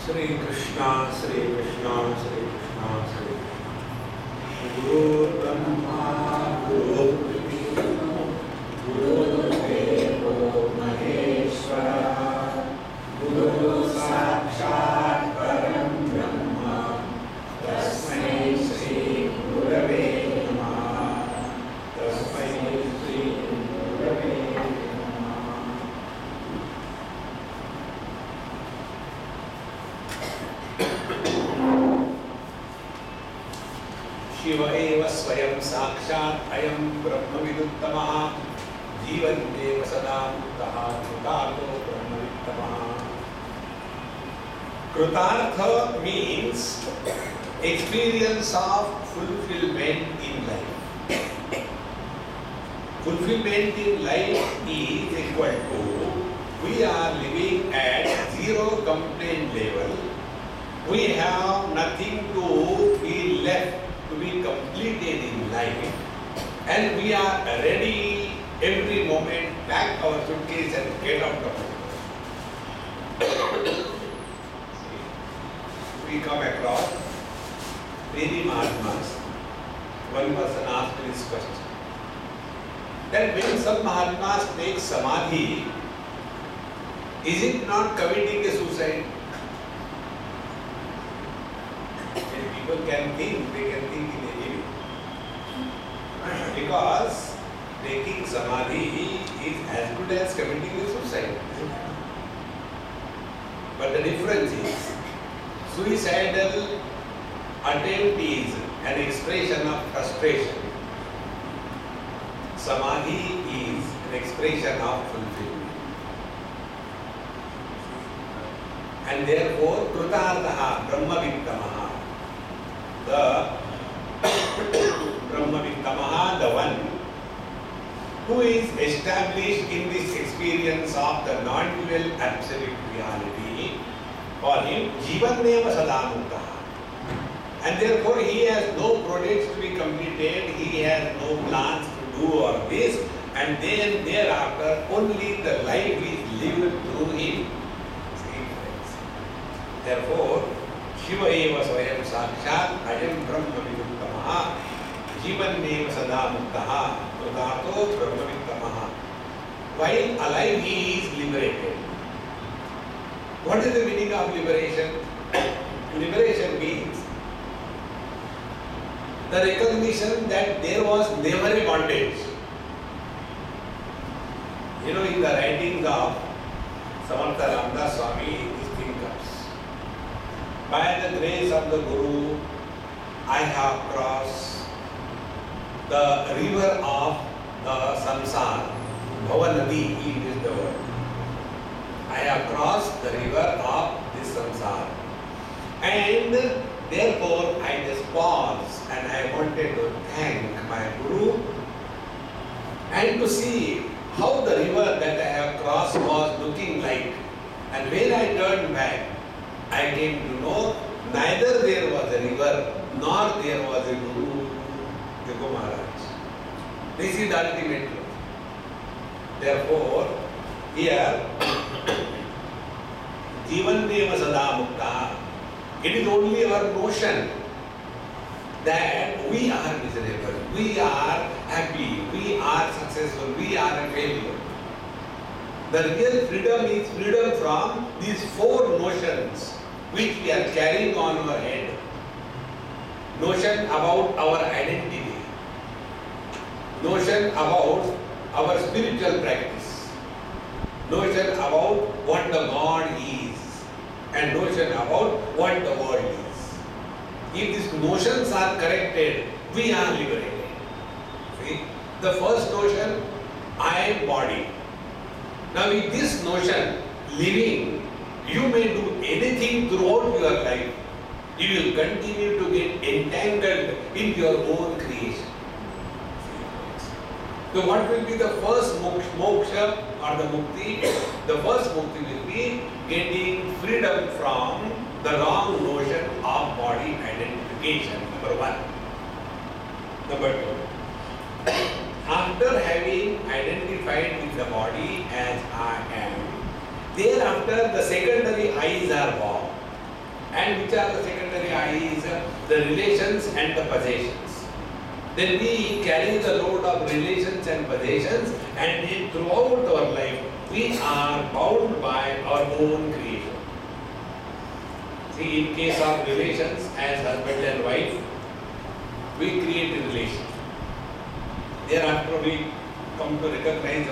Shri Krishna, Shri Krishna, Shri Krishna, Shri Krishna. Guru Brahma, Guru Vishnu, Guru Devo Maheshwara, Guru Sakshat Param Brahma, Tasmai Shri Gurave Namaha, Tasmai Shri Gurave Namaha. Shiv एव स्वयं साक्षात् अयं ब्रह्मविदुत्तमः जीवन्तेव सदा मुक्तः कृतार्थो ब्रह्मवित्तमः. Kritartha means experience of fulfillment in life. Fulfillment in life is equal to we are living at zero complaint level. We have nothing to be left to be completed in life, and we are ready every moment pack our suitcase and get out of it. We come across many Mahatmas. One person asked this question, that when some Mahatmas take samadhi, is it not committing a suicide? People can think, they can think in a way. Because taking samadhi is as good as committing a suicide. But the difference is, suicidal attempt is an expression of frustration. Samadhi is an expression of fulfillment. And therefore, Kritartha Brahmavittamaha, the Brahmavittamaha, the one who is established in this experience of the non-dual absolute reality, for him, Jivanneva Sada Muktaha. And therefore, he has no projects to be completed, he has no plans to do all this, and then thereafter, only the life is lived through him. Therefore, Shiva eva swayam sakshat ayam brahmaviduttamaha jivanneva sada muktaha kritartho brahmavittamaha. While alive, he is liberated. What is the meaning of liberation? Liberation means the recognition that there was never a bondage. You know, in the writings of Samartha Ramdas Swami, this thing comes. By the grace of the Guru, I have crossed the river of the samsara. Bhavanadi is the word. I have crossed the river of this samsara. And therefore, I just paused and I wanted to thank my Guru and to see how the river that I have crossed was looking like. And when I turned back, I came to know neither there was a river nor there was a Guru, Jago Maharaj. This is the ultimate truth. Therefore, here, Jivanneva Sada Mukta, it is only our notion that we are miserable, we are happy, we are successful, we are a failure. The real freedom is freedom from these four notions which we are carrying on our head. Notion about our identity, notion about our spiritual practice, notion about what the God is, and notion about what the world is. If these notions are corrected, we are liberated. See, the first notion, I am body. Now with this notion, living, you may do anything throughout your life. You will continue to get entangled in your own creation. So what will be the first moksha or the mukti? The first mukti will be getting freedom from the wrong notion of body identification, number one. Number two, after having identified with the body as I am, thereafter the secondary eyes are born. And which are the secondary eyes? The relations and the possessions. Then we carry the load of relations and possessions, and then throughout our life we are bound by our own creation. See, in case of relations as husband and wife, we create a relation. Thereafter we come to recognize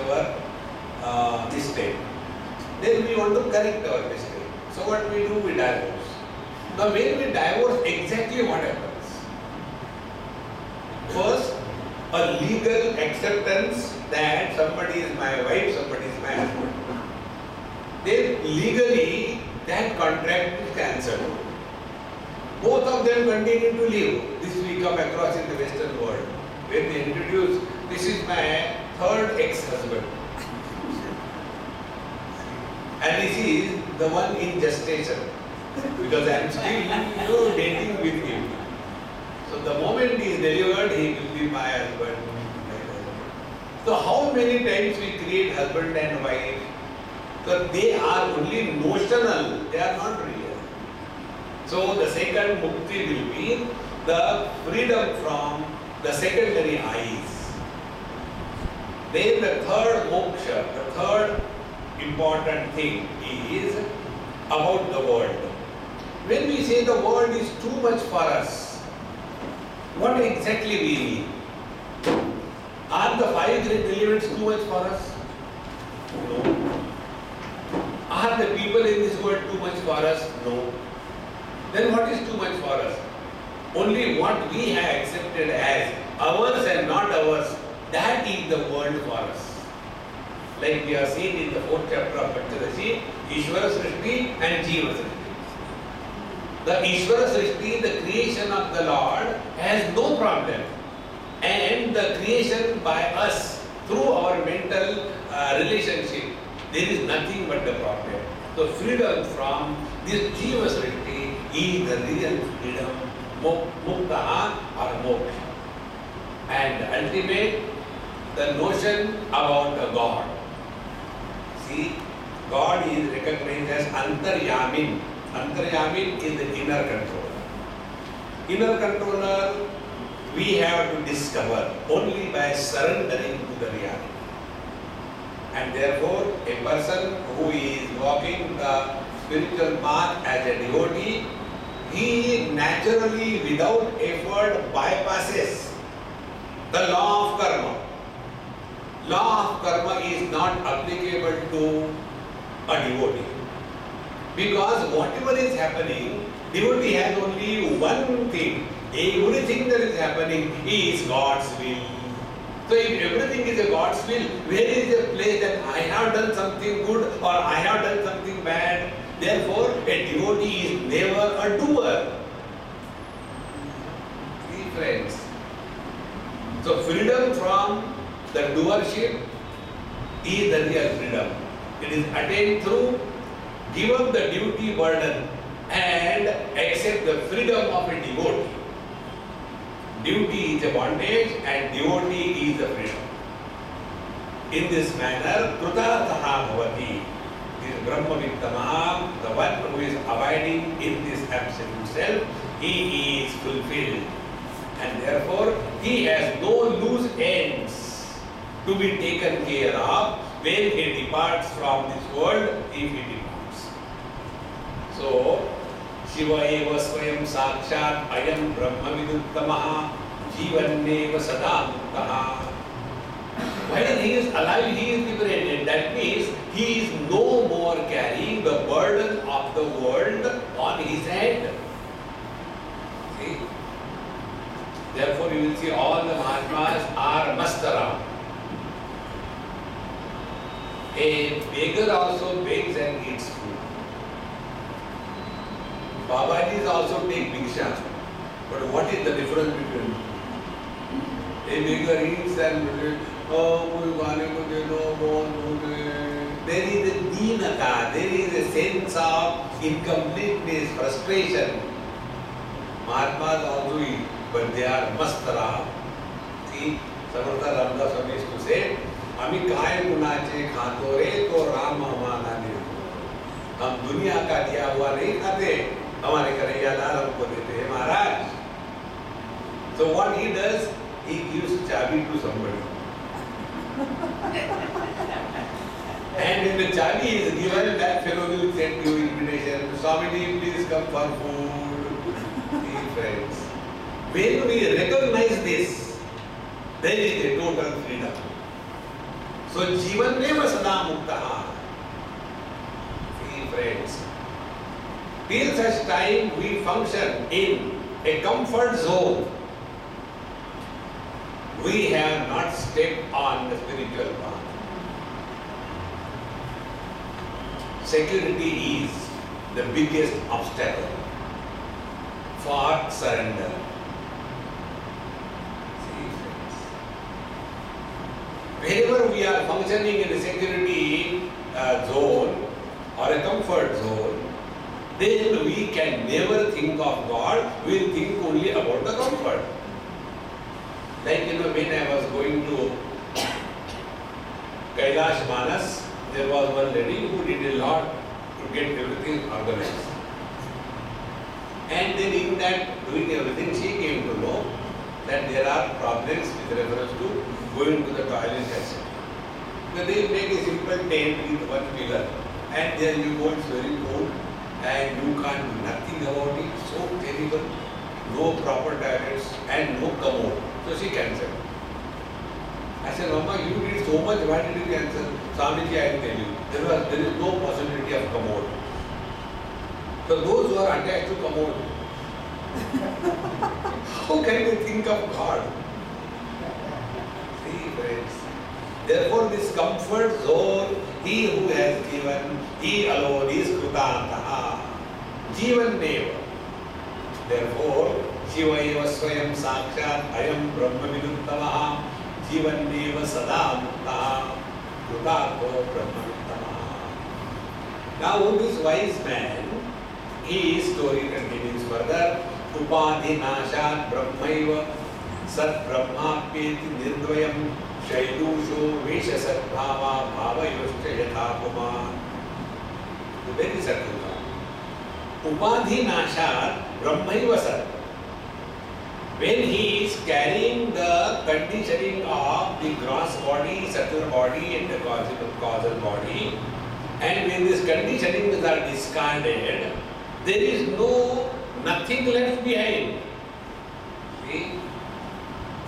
our mistake. Then we want to correct our mistake. So what we do? We divorce. Now when we divorce, exactly what happens? First, a legal acceptance that somebody is my wife, somebody is my husband. Then legally that contract is cancelled. Both of them continue to live. This we come across in the Western world. When they introduce, this is my third ex-husband. And this is the one in gestation. Because I am still dating with him. So the moment he is delivered, he will be my husband. So how many times we create husband and wife? So they are only notional, they are not real. So the second mukti will be the freedom from the secondary eyes. Then the third moksha, the third important thing is about the world. When we say the world is too much for us, what exactly we mean? Are the five great elements too much for us? No. Are the people in this world too much for us? No. Then what is too much for us? Only what we have accepted as ours and not ours, that is the world for us. Like we have seen in the 4th chapter of Panchadashi, Ishvara Srishti and Jiva Srishti. The Ishvara Srishti, the creation of the Lord, has no problem. And the creation by us through our mental relationship, there is nothing but the problem. So freedom from this Jiva Srishti is the real freedom, mukta or moksha. And ultimate, the notion about the God. See, God is recognized as Antaryamin. Antaryamin is the inner controller. Inner controller we have to discover only by surrendering to the reality. And therefore, a person who is walking the spiritual path as a devotee, he naturally, without effort, bypasses the law of karma. Law of karma is not applicable to a devotee. Because whatever is happening, devotee has only one thing. Everything that is happening is God's will. So if everything is a God's will, where is the place that I have done something good or I have done something bad? Therefore, a devotee is never a doer. See, friends. So freedom from the doership is the real freedom. It is attained through give up the duty burden and accept the freedom of a devotee. Duty is a bondage and devotee is the freedom. In this manner, Krutatha Bhavati, this Brahma Vittamaha, the one who is abiding in this absolute self, he is fulfilled. And therefore, he has no loose ends to be taken care of when he departs from this world, if he departs. So, Shiva eva swayam sakshat ayam brahma viduttamaha jivanneva sada muktaha. While he is alive, he is liberated. That means he is no more carrying the burden of the world on his head. See? Therefore, you will see all the Mahatmas are mastara. A beggar also begs and eats food. Babajis also take bhiksha. But what is the difference between a beggar eats and there is a deenata, there is a sense of incompleteness, frustration. Mahatmas also eat, but they are mastara. See, Samartha Ramdas Swami used to say, "Ami काय गुनाचे खातो रे तो राम हमारा नहीं हम दुनिया का दिया हुआ नहीं खाते हमारे कन्हैया लाल हमको देते हैं महाराज. So what he does, he gives chabi to somebody. And when the chabi is given, that fellow will send you invitation. Swamiji, please come for food. Dear friends, when we recognize this, there is a total freedom. So Jivan neva sada muktaha. See friends, till such time we function in a comfort zone, we have not stepped on the spiritual path. Security is the biggest obstacle for surrender. See, friends, whenever we are functioning in a security zone or a comfort zone, then we can never think of God, we will think only about the comfort. Like, when I was going to Kailash Manas, there was one lady who did a lot to get everything organized. And then in that doing everything, she came to know that there are problems with reference to going to the toilet, etc. So they make a simple tent with one pillar, and there you go, it's very cold, and you can't do nothing about it, so terrible, no proper toilets and no commode. So she cancelled. I said, Mama, you did so much, why did you cancel? Swamiji, I will tell you, there is no possibility of commode. So those who are attached to commode, how can they think of God? See, friends, therefore this comfort zone, he who has given, he alone is Krutantaha. Jivan neva. Therefore, Shiva eva swayam sakshat ayam brahma viduttamaha. Jivan neva sada muktaha. Krutato brahma viduttamaha. Now this wise man, his story continues further. Upadhi nashat brahmaiva sat brahmapyeti nirdvayam shailusho vesha sadbhava bhavayoscha yathapuman. Very subtle. Upadhi nashat brahmaiva sat. When he is carrying the conditioning of the gross body, subtle body and the causal body, and when these conditionings are discarded, there is nothing left behind. See?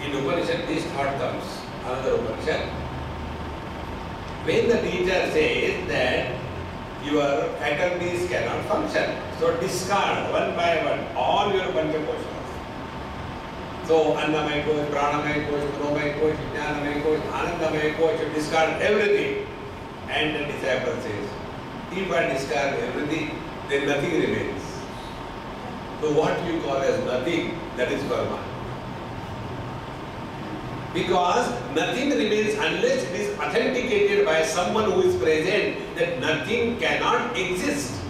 In Upanishad this thought comes, another Upanishad. When the teacher says that your faculties cannot function, so discard one by one all your Panchakoshas. So Annamaya Kosh, Pranamaya Kosh, Manomaya Kosh, Jnanamaya Kosh, Anandamaya Kosh, you discard everything. And the disciple says, if I discard everything, then nothing remains. So what you call as nothing, that is karma. Because nothing remains unless it is authenticated by someone who is present that nothing cannot exist.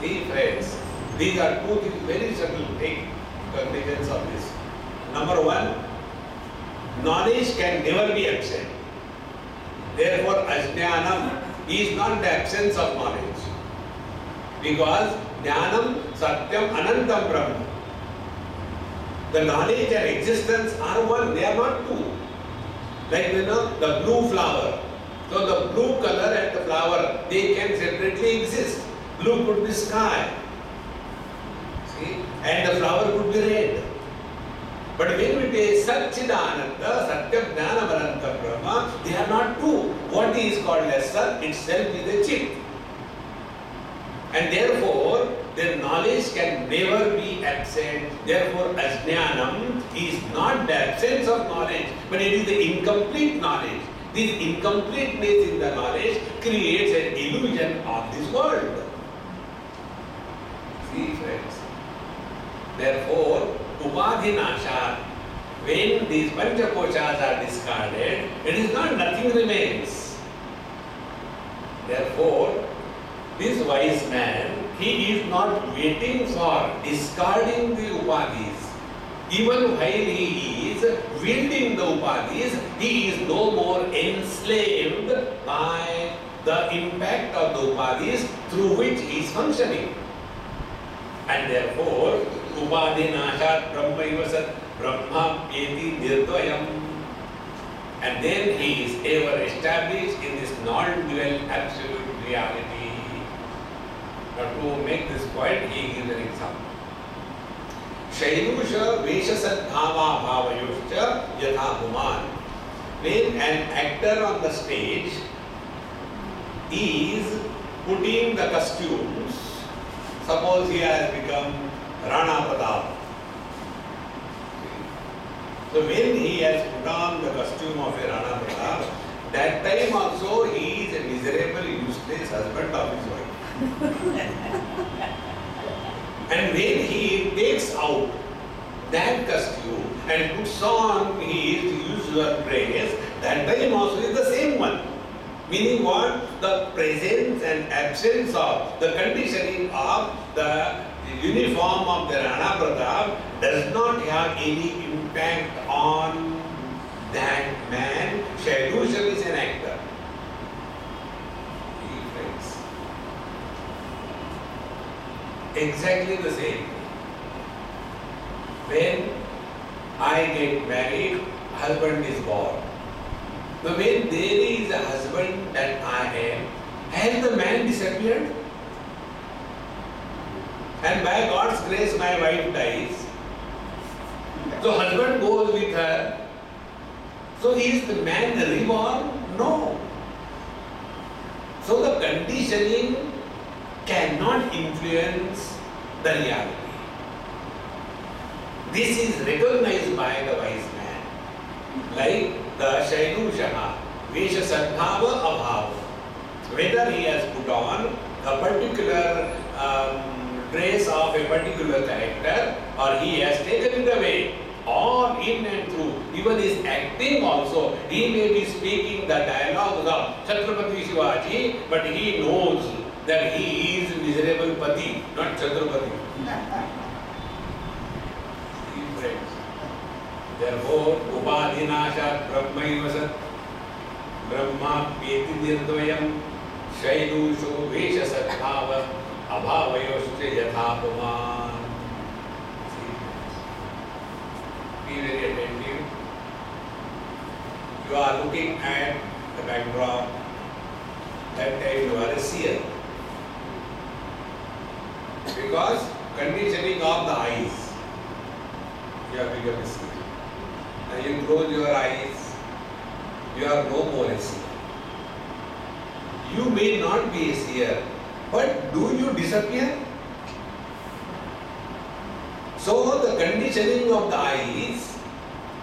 See friends, these are two things very subtle things. Conclusions of this. Number one, knowledge can never be absent. Therefore, ajnanam is not the absence of knowledge. Because jnanam satyam anantam brahma. The knowledge and existence are one, they are not two. Like the blue flower. So the blue color and the flower, they can separately exist. Blue could be sky. See? And the flower could be red. But when we say Satchidananda, Satyam Jnanam Anantam Brahma, they are not two. What is called as Sat itself is a Chit. And therefore, their knowledge can never be absent. Therefore, Ajnanam is not the absence of knowledge, but it is the incomplete knowledge. This incompleteness in the knowledge creates an illusion of this world. See, friends. Therefore, Upadhinasha, when these Panchakoshas are discarded, it is not nothing remains. Therefore, this wise man, he is not waiting for discarding the Upadhis. Even while he is wielding the Upadhis, he is no more enslaved by the impact of the Upadhis through which he is functioning. And therefore, Upadhinashat Brahmaivasat Brahma Pyeti Nirdvayam. And then he is ever established in this non-dual absolute reality. Now to make this point, he gives an example. Shairusha Veshasat Bhava Bhavayuscha Yatha Human. When an actor on the stage is putting the costumes, suppose he has become Rana Pratap. So when he has put on the costume of a Rana Pratap, that time also he is a miserable, useless husband of his wife. And when he takes out that costume and puts on his usual dress, that time also is the same one. Meaning what? The presence and absence of the conditioning of the uniform of the Rana Pratap does not have any impact on that man. Shairusha is an actor. Exactly the same. When I get married, husband is born. So when there is a husband that I am, has the man disappeared? And by God's grace my wife dies. So husband goes with her. So is the man reborn? No. So the conditioning cannot influence the reality. This is recognized by the wise man. Like the Shairushaha, Vesha Sadbhava Abhava. Whether he has put on a particular dress of a particular character or he has taken it away, or in and through, even his acting also, he may be speaking the dialogues of Chhatrapati Shivaji, but he knows that he is miserable Pati, not Chhatrapati. See friends. Therefore, Upadhinashat Brahmaivasat Brahma Pyeti Nirdvayam Shairusho Vesha Sadbhava Abhavayoscha Yathapuman. Be very attentive. You are looking at the backdrop. That time you are a seer. Because conditioning of the eyes, you have become a seer. And you close your eyes, you are no more a seer. You may not be a seer, but do you disappear? So the conditioning of the eyes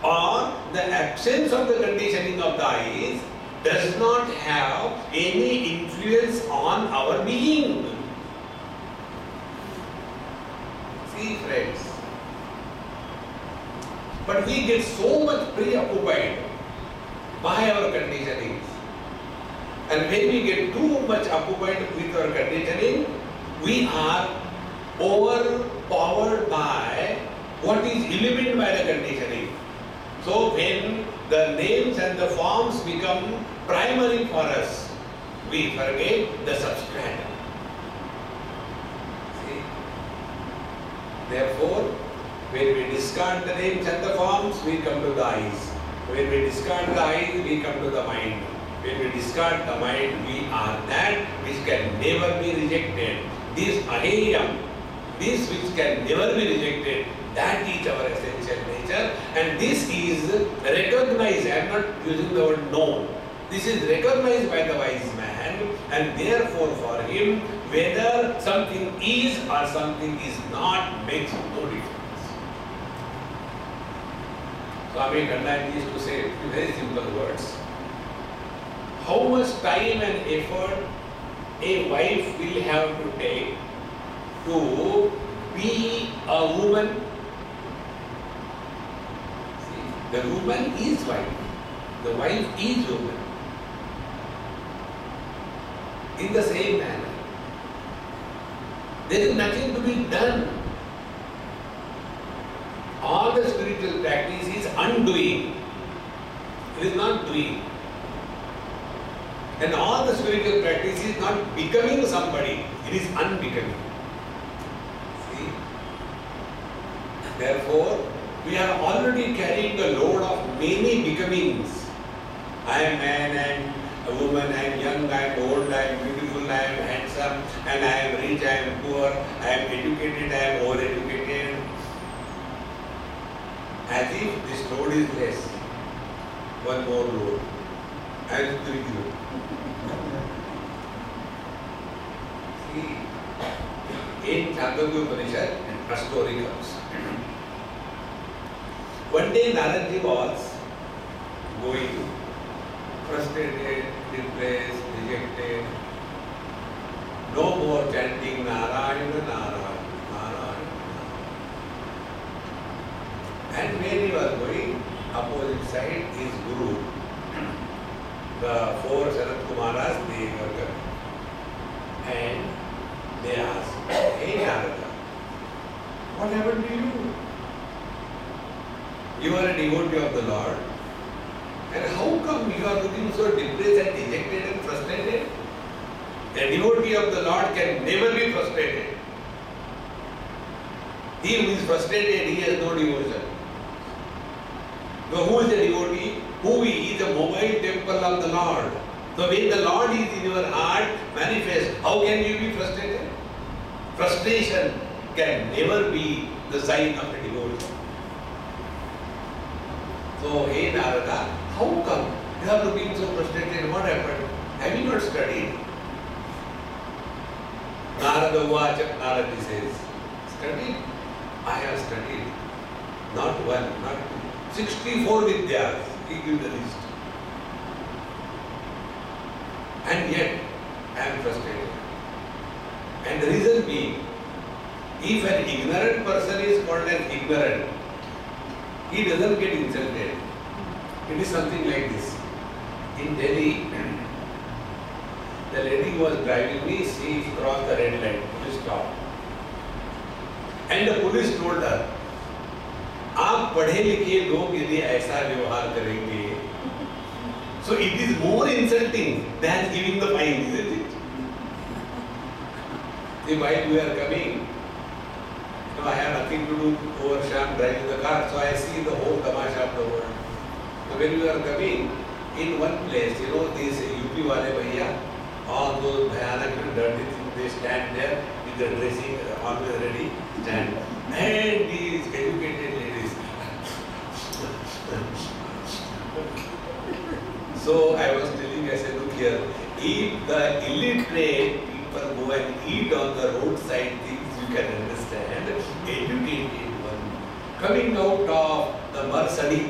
or the absence of the conditioning of the eyes does not have any influence on our being. See friends, but we get so much preoccupied by our conditionings. And when we get too much occupied with our conditioning, we are overpowered by what is illumined by the conditioning. So when the names and the forms become primary for us, we forget the substratum. See? Therefore, when we discard the names and the forms, we come to the eyes. When we discard the eyes, we come to the mind. When we discard the mind, we are that which can never be rejected. This aheyam, this which can never be rejected, that is our essential nature, and this is recognized. I am not using the word known. This is recognized by the wise man, and therefore for him, whether something is or something is not makes no difference. Swami Anubhavananda used to say in very simple words, how much time and effort a wife will have to take to be a woman. See, the woman is wife. The wife is woman. In the same manner, there is nothing to be done. All the spiritual practice is undoing. It is not doing. And all the spiritual practice is not becoming somebody. It is unbecoming. See? Therefore, we are already carrying the load of many becomings. I am man, I am a woman, I am young, I am old, I am beautiful, I am handsome, and I am rich, I am poor, I am educated, I am overeducated. As if this load is less. One more load. I will do you. See, in Atmopanishad, a story comes. One day Naradji was going frustrated, depressed, dejected. No more chanting Narayana, Narayana, Narayana. And when he was going, opposite side, his guru, the four Sanat Kumaras, they were coming. And they asked, hey Narada, what happened to you? You are a devotee of the Lord. And how come you are looking so depressed and dejected and frustrated? A devotee of the Lord can never be frustrated. He who is frustrated, he has no devotion. So who is a devotee? Who is a mobile temple of the Lord. So when the Lord is in your heart, manifest, how can you be frustrated? Frustration can never be the sign of a devotee. So, hey Narada, how come you are looking so frustrated? What happened? Have you not studied? Narada Vacha, Narada says, studied? I have studied. Not one, not two. 64 Vidyas, he gives the list. And yet, I am frustrated. And the reason being, if an ignorant person is called as ignorant, he doesn't get insulted. It is something like this. In Delhi, the lady who was driving me, she crossed the red light, police stopped. And the police told her, आप पढ़े लिखे लोग यदि ऐसा व्यवहार करेंगे, so it is more insulting than giving the fine, isn't it? See, while we are coming, I have nothing to do over Sham driving the car, so I see the whole tamasha of the world. So when we are coming, in one place, these UP wale bhaiya, all those bhayanak and dirty things, they stand there with the dressing always ready, stand. And these educated ladies. So I was telling, I said, look here, if the illiterate people go and eat on the roadside things, you can understand, educated one, coming out of the Marsadi.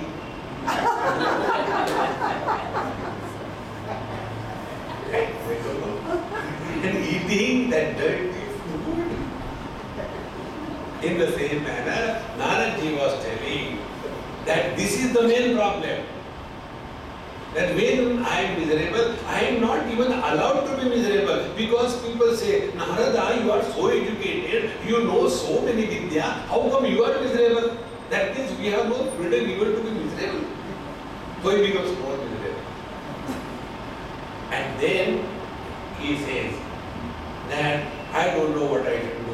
And eating that dirty food. In the same manner, Naradji was telling that this is the main problem. That when I am miserable, I am not even allowed to be miserable, because people say, Narada, you are so educated, you know so many Vidya, how come you are miserable? That means we have no freedom even to be miserable. So he becomes more miserable. And then he says that I don't know what I should do.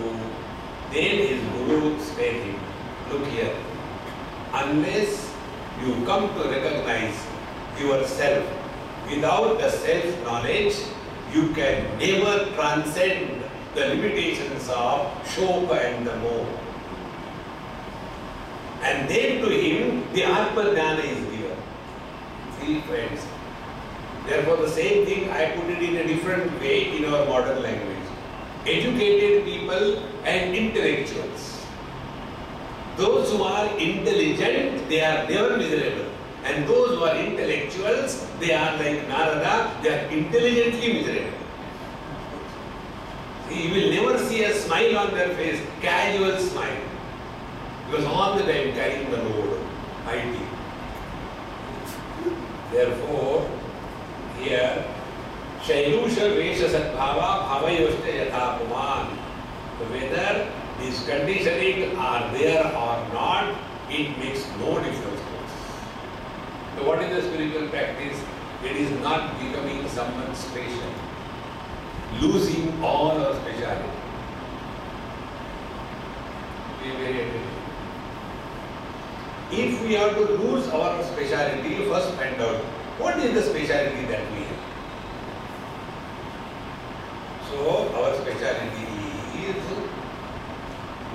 Then his guru said him, look here, unless you come to recognize yourself, without the self-knowledge, you can never transcend the limitations of Shoka and the Moh. And then to him, the Atma-jnana is given. See, friends. Therefore, the same thing I put it in a different way in our modern language. Educated people and intellectuals. Those who are intelligent, they are never miserable. And those who are intellectuals, they are like Narada, they are intelligently miserable. See, you will never see a smile on their face, casual smile. Because all the time carrying the load, IT. Therefore, here, Shailusha Vesha Sadbhava Bhavayoshta Yathapuman. Whether these conditioning are there or not, it makes no difference. So what is the spiritual practice? It is not becoming someone special, losing all our speciality. Be very attentive. If we have to lose our speciality, first find out what is the speciality that we have. So our speciality is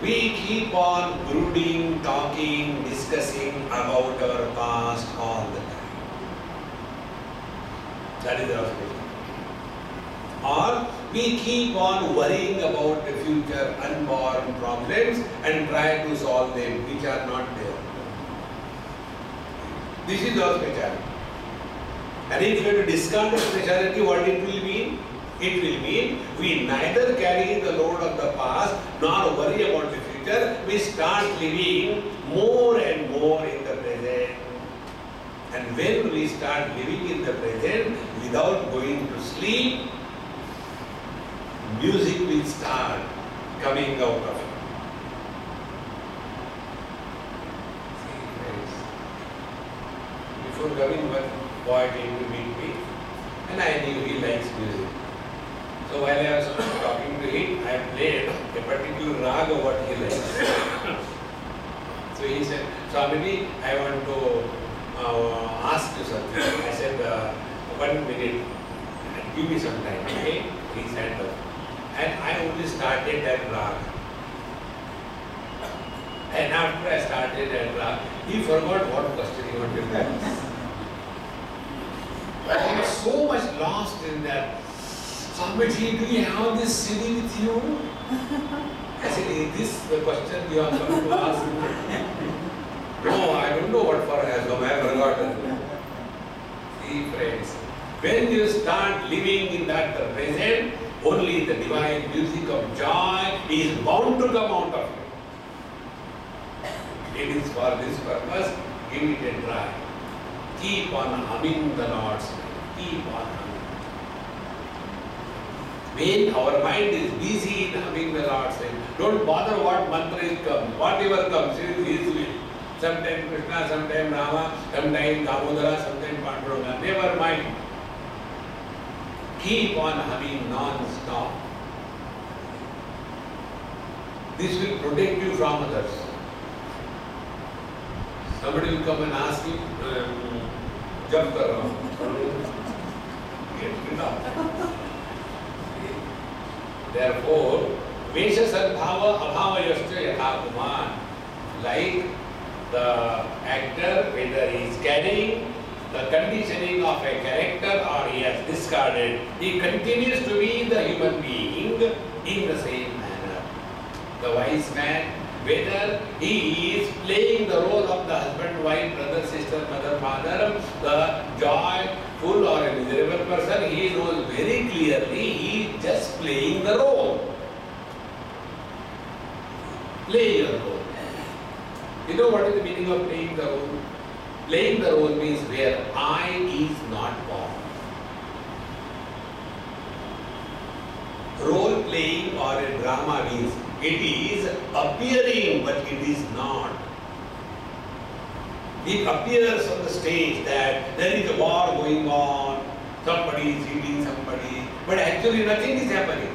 we keep on brooding, talking, discussing about our past all the time. That is our specialty. Or we keep on worrying about the future unborn problems and try to solve them which are not there. This is our speciality. And if you have to discount the speciality, what it will mean? It will mean we neither carry the load of the past nor worry about the future. We start living more and more in the present. And when we start living in the present without going to sleep, music will start coming out of it. See, friends, before coming, one boy came to meet me and I knew he likes music. So while I was talking to him, I played a particular rag of what he likes. So he said, Swamiji, I want to ask you something. I said, 1 minute, give me some time, okay? He said, and I only started that rag. And after I started that rag, he forgot what question he wanted to ask. I was so much lost in that. Swamiji, do you have this CD with you? I said, is this the question you are going to ask? No, I don't know what for has come. I have forgotten. See, friends, when you start living in that present, only the divine music of joy is bound to come out of you. It is for this purpose, give it a try. Keep on humming the Lord's name. Keep on humming. When our mind is busy in humming the Lord's name, don't bother what mantra is comes. Whatever comes, it is His will. Sometimes Krishna, sometimes Rama, sometimes Damodara, sometimes Panduranga. Never mind. Keep on humming non-stop. This will protect you from others. Somebody will come and ask you, jump kar raha hu. Get rid of. Therefore, Vesha Sadbhava Abhava Yascha Yatha Kuman. Like the actor, whether he is carrying the conditioning of a character or he has discarded, he continues to be the human being in the same manner. The wise man, whether he is playing the role of the husband, wife, brother, sister, mother, father, the joyful or a miserable person, he knows very clearly he is just playing the role. Play your role. You know what is the meaning of playing the role? Playing the role means where I is not born. Role playing or a drama means it is appearing but it is not. It appears on the stage that there is a war going on, somebody is hitting somebody, but actually nothing is happening.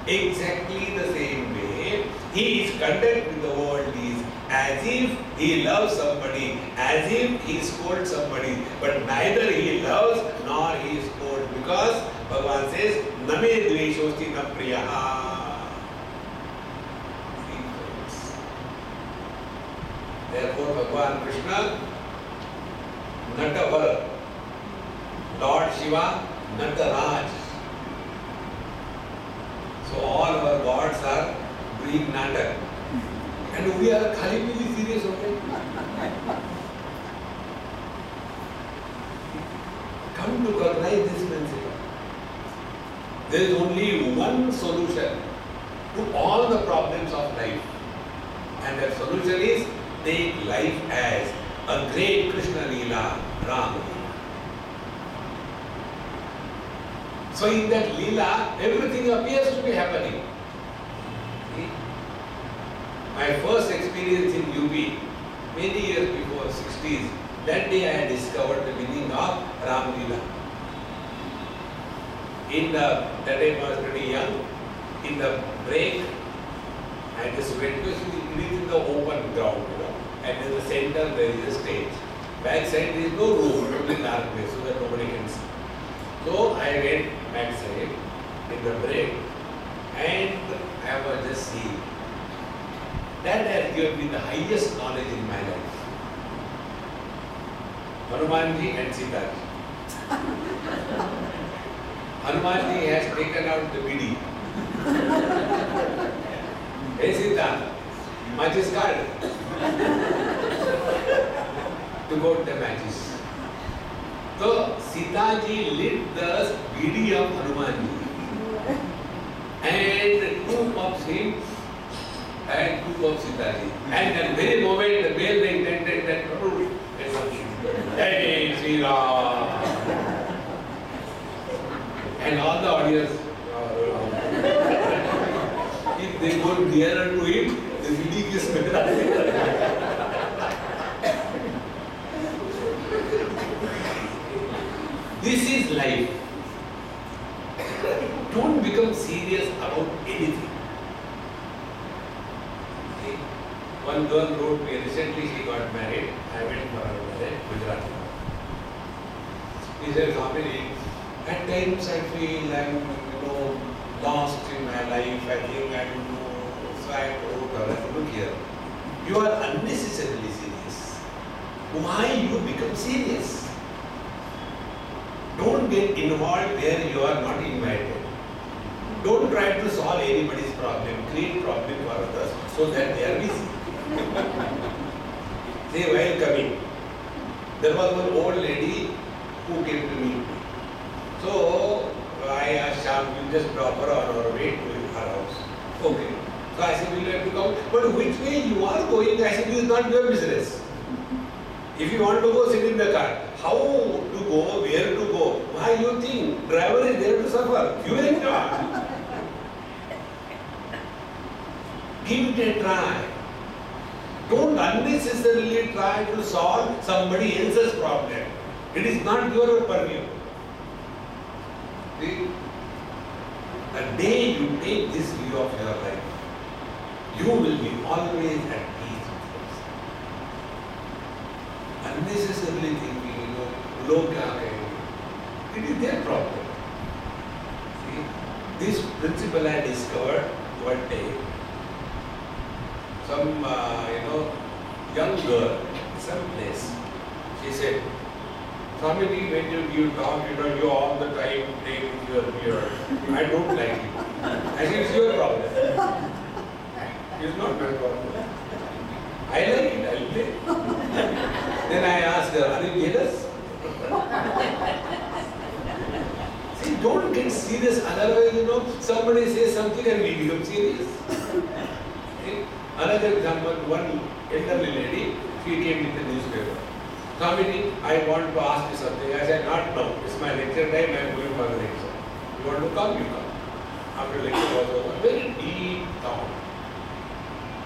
Exactly the same way, he is conducting the world is as if he loves somebody, as if he scolds somebody, but neither he loves nor he scolds, because Bhagavan says, Name dveshosti na priyaha. Therefore, Bhagavan Krishna, Natavar, Lord Shiva, Nataraj. So all our gods are doing natak. And we are khali serious, okay? Come to recognize this principle. There is only one solution to all the problems of life. And that solution is take life as a great Krishna Leela, Ram Leela. So in that Leela, everything appears to be happening. See? My first experience in UP, many years before, 60s, that day I discovered the meaning of Ram Leela. That day I was pretty young. In the break, I just went to it is in the open ground, and in the center there is a stage. Back side there is no room, only dark place, so that nobody can see. So I went backside in the break and I was just seeing. That has given me the highest knowledge in my life. Hanumanji and Sitaji. Hanumanji has taken out the bidi. Hey Sita, matches card to go to the matches. So Sitaji lit the bidi of Hanumanji and two puffs him and two puffs Sitaji. And at the very moment the bell rang, Hey Sri Ram. And all the audience, if they go nearer to him, the bidi is better. This is life. Don't become serious about anything. Okay. One girl wrote me, recently she got married. I went for her marriage, Gujarat. He said, Swami, at times I feel I'm, lost in my life. I think I don't know. So I told her, look here, you are unnecessarily serious. Why you become serious? Don't get involved where you are not invited. Don't try to solve anybody's problem. Create problem for others so that they are busy. Say, while coming, there was one old lady who came to meet me. So I asked Sham, we'll just drop her on our way to her house. Okay. So I said, will you have to come? But which way you are going? I said, this is not your business. If you want to go, sit in the car. How to go, where to go? Why you think? Driver is there to suffer. You enjoy. Give it a try. Don't unnecessarily try to solve somebody else's problem. It is not your purview. See? The day you take this view of your life, you will be always at peace with yourself. Unnecessarily thinking, log kya kahenge. It is their problem. See? This principle I discovered one day. Some, young girl, some place, she said, Swamiji, when you give talk, you all the time play with your beard. I don't like it. I said, it's your problem. It's not my problem. I like it, I'll play. Then I asked her, are you jealous? See, don't get serious, otherwise, somebody says something and we become serious. See? Another example, one elderly lady, she came with the newspaper. Swamiji, I want to ask you something. I said, not now. It's my lecture time. I am going for the lecture. You want to come? You come. After lecture was over, very deep thought.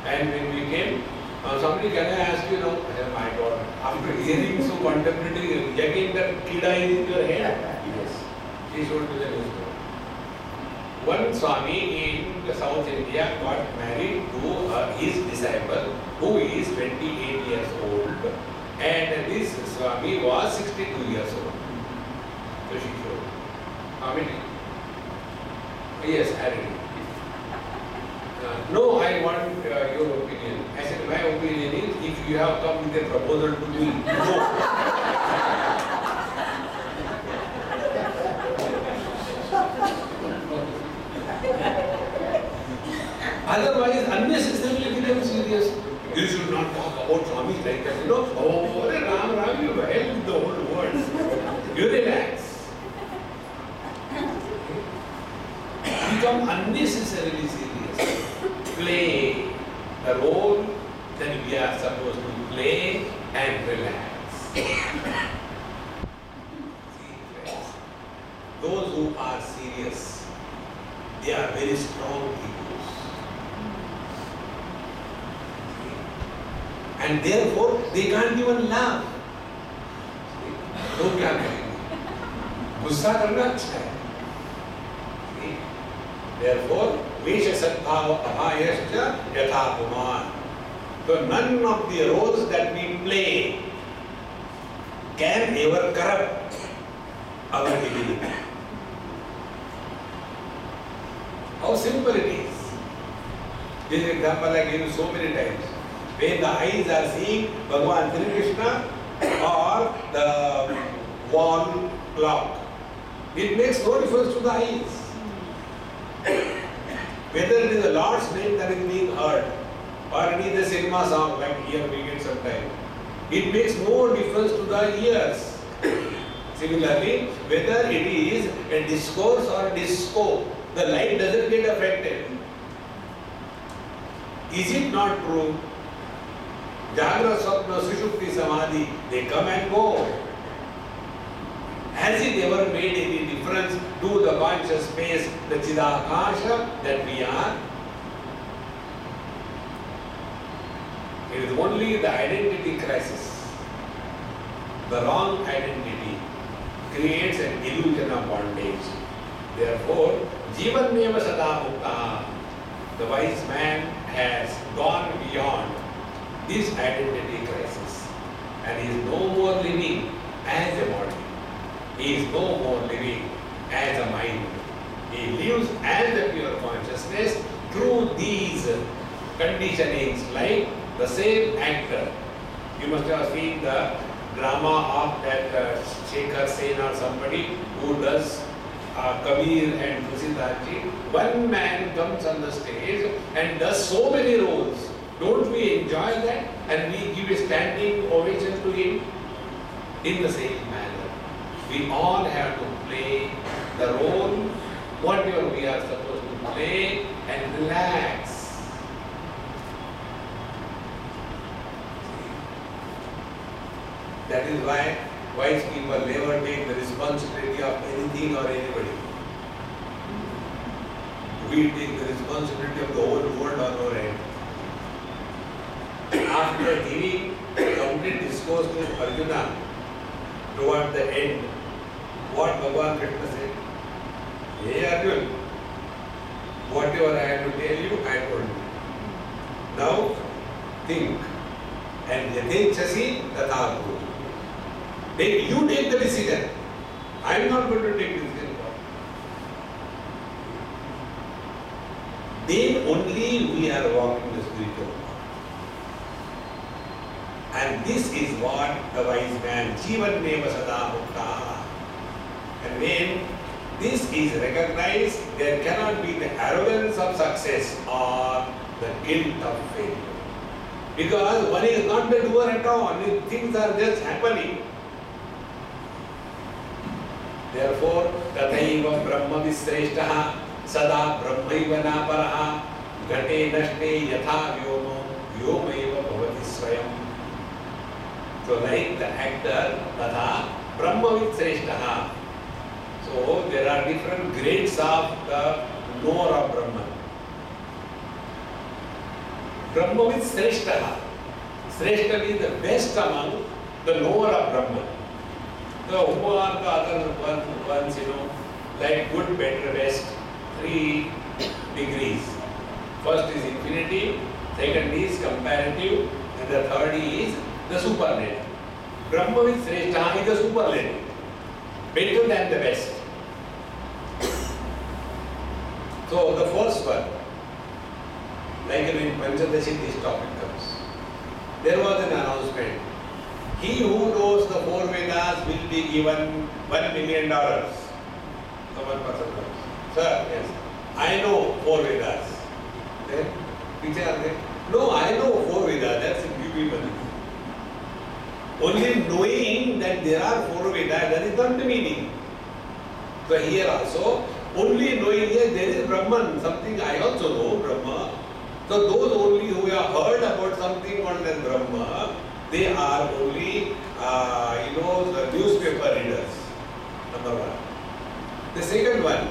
And when we came, Swamiji, can I ask you now? I said, my God. After hearing so contemplating, again that kida is in your head. Yes. She showed to the newspaper. One Swami in South India got married to his disciple, who is 28 years old. And this Swami was 62 years old. So she showed. How many? Yes, I read. No, I want your opinion. I said, my opinion is, if you have come with a proposal to me, no. Otherwise, unnecessarily become serious. You should not talk about Swami like that. Oh, Ram, you help the whole world. You relax. Become unnecessarily serious. Play the role that we are supposed to play and relax. See, friends, those who are serious, they are very strong people. And therefore, they can't even laugh. लोग क्या करेंगे? गुस्सा करना अच्छा है. Therefore, वेश सद्भाव अभायश्च यथापमान. So none of the roles that we play can ever corrupt our divinity. How simple it is. This example I gave you so many times. When the eyes are seeing Bhagavan Sri Krishna or the wall clock, it makes no difference to the eyes. Whether it is the Lord's name that is being heard or it is a cinema song like here we get sometimes, it makes no difference to the ears. Similarly, whether it is a discourse or a disco, the light doesn't get affected. Is it not true? Jagra, Swapna, Sushupti, Samadhi, they come and go. Has it ever made any difference to the conscious space, the Chidakasha that we are? It is only the identity crisis. The wrong identity creates an illusion of bondage. Therefore, Jivan Neva Sada Mukta, the wise man has gone beyond this identity crisis and he is no more living as a body. He is no more living as a mind. He lives as a pure consciousness through these conditionings, like the same actor. You must have seen the drama of that Shekhar Sen or somebody who does Kabir and Tusidaji. One man comes on the stage and does so many roles. Don't we enjoy that? And we give a standing ovation to him in the same manner. We all have to play the role, whatever we are supposed to play, and relax. That is why wise people never take the responsibility of anything or anybody. We take the responsibility of the whole world on our head. After giving complete discourse to Arjuna toward the end, what Bhagavan Krishna said? Hey Arjuna, whatever I have to tell you, I told you. Now think. And yatechasi tatha kuru. You take the decision. I am not going to take the decision. Then only we are walking the spiritual path. And this is what the wise man, Jivan Neva Sada Mukta. And when this is recognized, there cannot be the arrogance of success or the guilt of failure. Because one is not the doer at all, things are just happening. Therefore, Tathaiva Brahma Visreshtaha Sada Brahmaiva Naparaha Gate Nashte Yatha Vyomo Vyomaiva Bhavati Swayam. So like the actor, Tatha Brahmavit Sreshtaha. So there are different grades of the knower of Brahman. Brahmavit Sreshtaha. Sreshta is the best among the knower of Brahman. So who are the other ones, like good, better, best, 3 degrees. First is infinity, second is comparative, and the third is the superlative. Brahmavit Sreshtaha is the superlative, better than the best. So the first one, like in Panchadashi this topic comes, there was an announcement. He who knows the 4 Vedas will be given $1 million. So one person comes, sir, yes, I know 4 Vedas. Then, which are they? No, I know 4 Vedas, that's give me money. Only knowing that there are 4 Vedas, that is not the meaning. So here also, only knowing that there is Brahman, something I also know, Brahma. So those only who have heard about something called as Brahma, they are only, the newspaper readers, number one. The second one,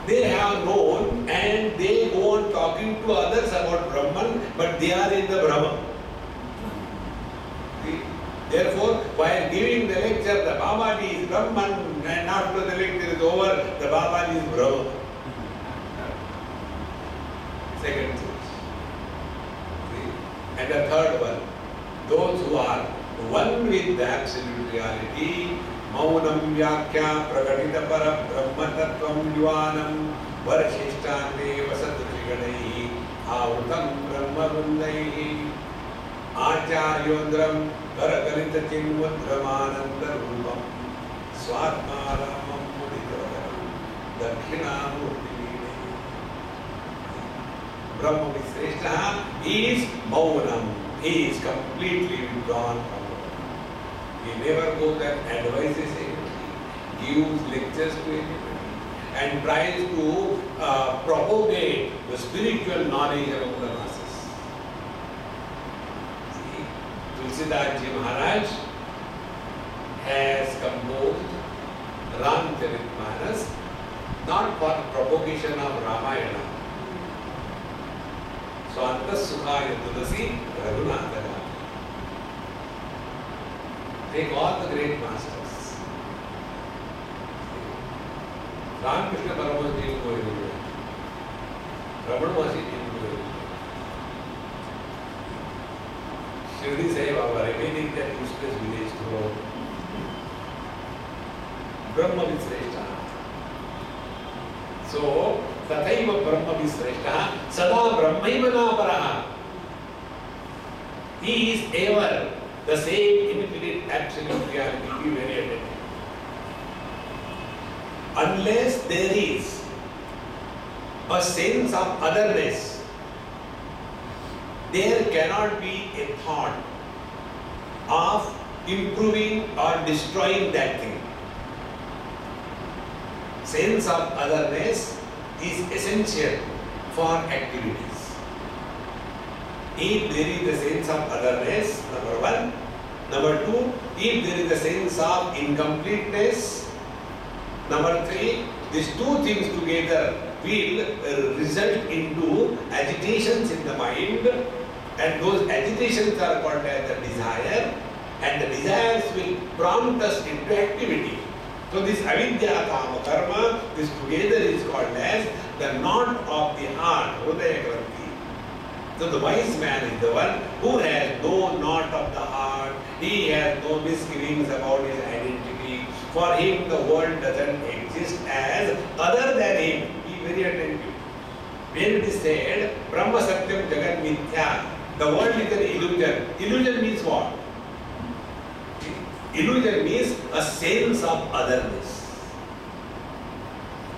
they have known and they go on talking to others about Brahman, but they are in the Brahma. See? Therefore, while giving the lecture, the Babaji is Brahman, and after the lecture is over, the Babaji is Brahma. Second thing. And the third one, those who are one with the absolute reality, Maunam Vyakya Pragatita Para Brahma Tattvam Yuvanam Varshishthane Vasadrigadaihi Avrutam Brahma Vundaihi Acharyodram Karakalita Chinmudramananda Rupam Swatmaramam Muditavaram Dakshinamurti Brahma Visreshtaha is Maunam. He is completely withdrawn from the world. He never goes and advises anybody, gives lectures to anybody, and tries to propagate the spiritual knowledge among the masses. See, Tulsidas Ji Maharaj has composed Ramcharitmanas not for propagation of Ramayana. So, Antasukaya Tulasi Raghunatha. Take all the great masters. Ramakrishna Paramahansa didn't go anywhere. Ramana Maharshi didn't go anywhere. Shirdi Sai Baba remaining that useless village throughout. Brahma Visreshta. So, Tathaiva Brahma Visreshta Sada Brahmaiva Naparaha. He is ever the same infinite absolute reality. Be very attentive. Unless there is a sense of otherness, there cannot be a thought of improving or destroying that thing. Sense of otherness is essential for activities. If there is the sense of otherness, number one. Number two, if there is a sense of incompleteness. Number three, these two things together will result into agitations in the mind, and those agitations are called as the desire, and the desires will prompt us into activity. So this avidya, kama, karma, this together is called as the knot of the heart, Hridaya Granthi. So the wise man is the one who has no knot of the heart, he has no misgivings about his identity. For him the world doesn't exist as other than him. Be very attentive. When it is said, Brahma Satyam Jagat Mithya, the world is an illusion. Illusion means what? Illusion means a sense of otherness.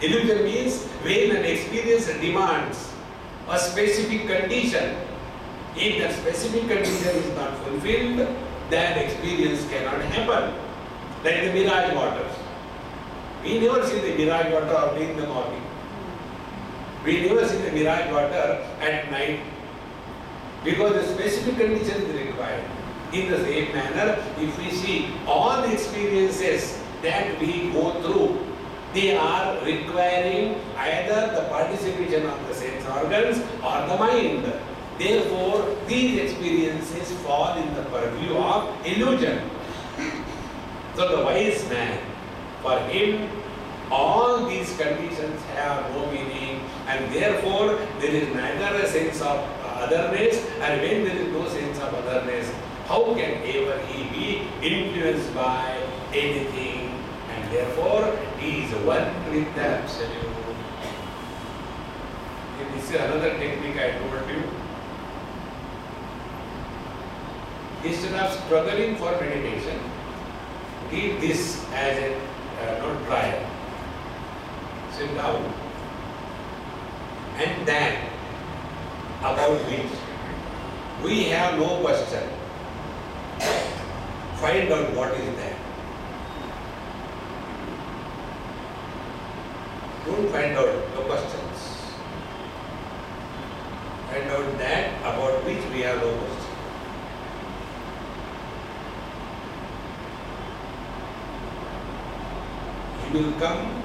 Illusion means when an experience demands a specific condition. If that specific condition is not fulfilled, that experience cannot happen. Like the mirage waters. We never see the mirage water early in the morning. We never see the mirage water at night because the specific condition is required. In the same manner, if we see all the experiences that we go through, they are requiring either the participation of the sense organs or the mind. Therefore, these experiences fall in the purview of illusion. So the wise man, for him, all these conditions have no meaning, and therefore there is neither a sense of otherness, and when there is no sense of otherness, how can ever he be influenced by anything? And therefore, he is one with the absolute. This is another technique I told you. Instead of struggling for meditation, keep this as a trial. Sit down, and then about which we have no question. Find out what is that. Don't find out the questions. Find out that about which we have no question. You will come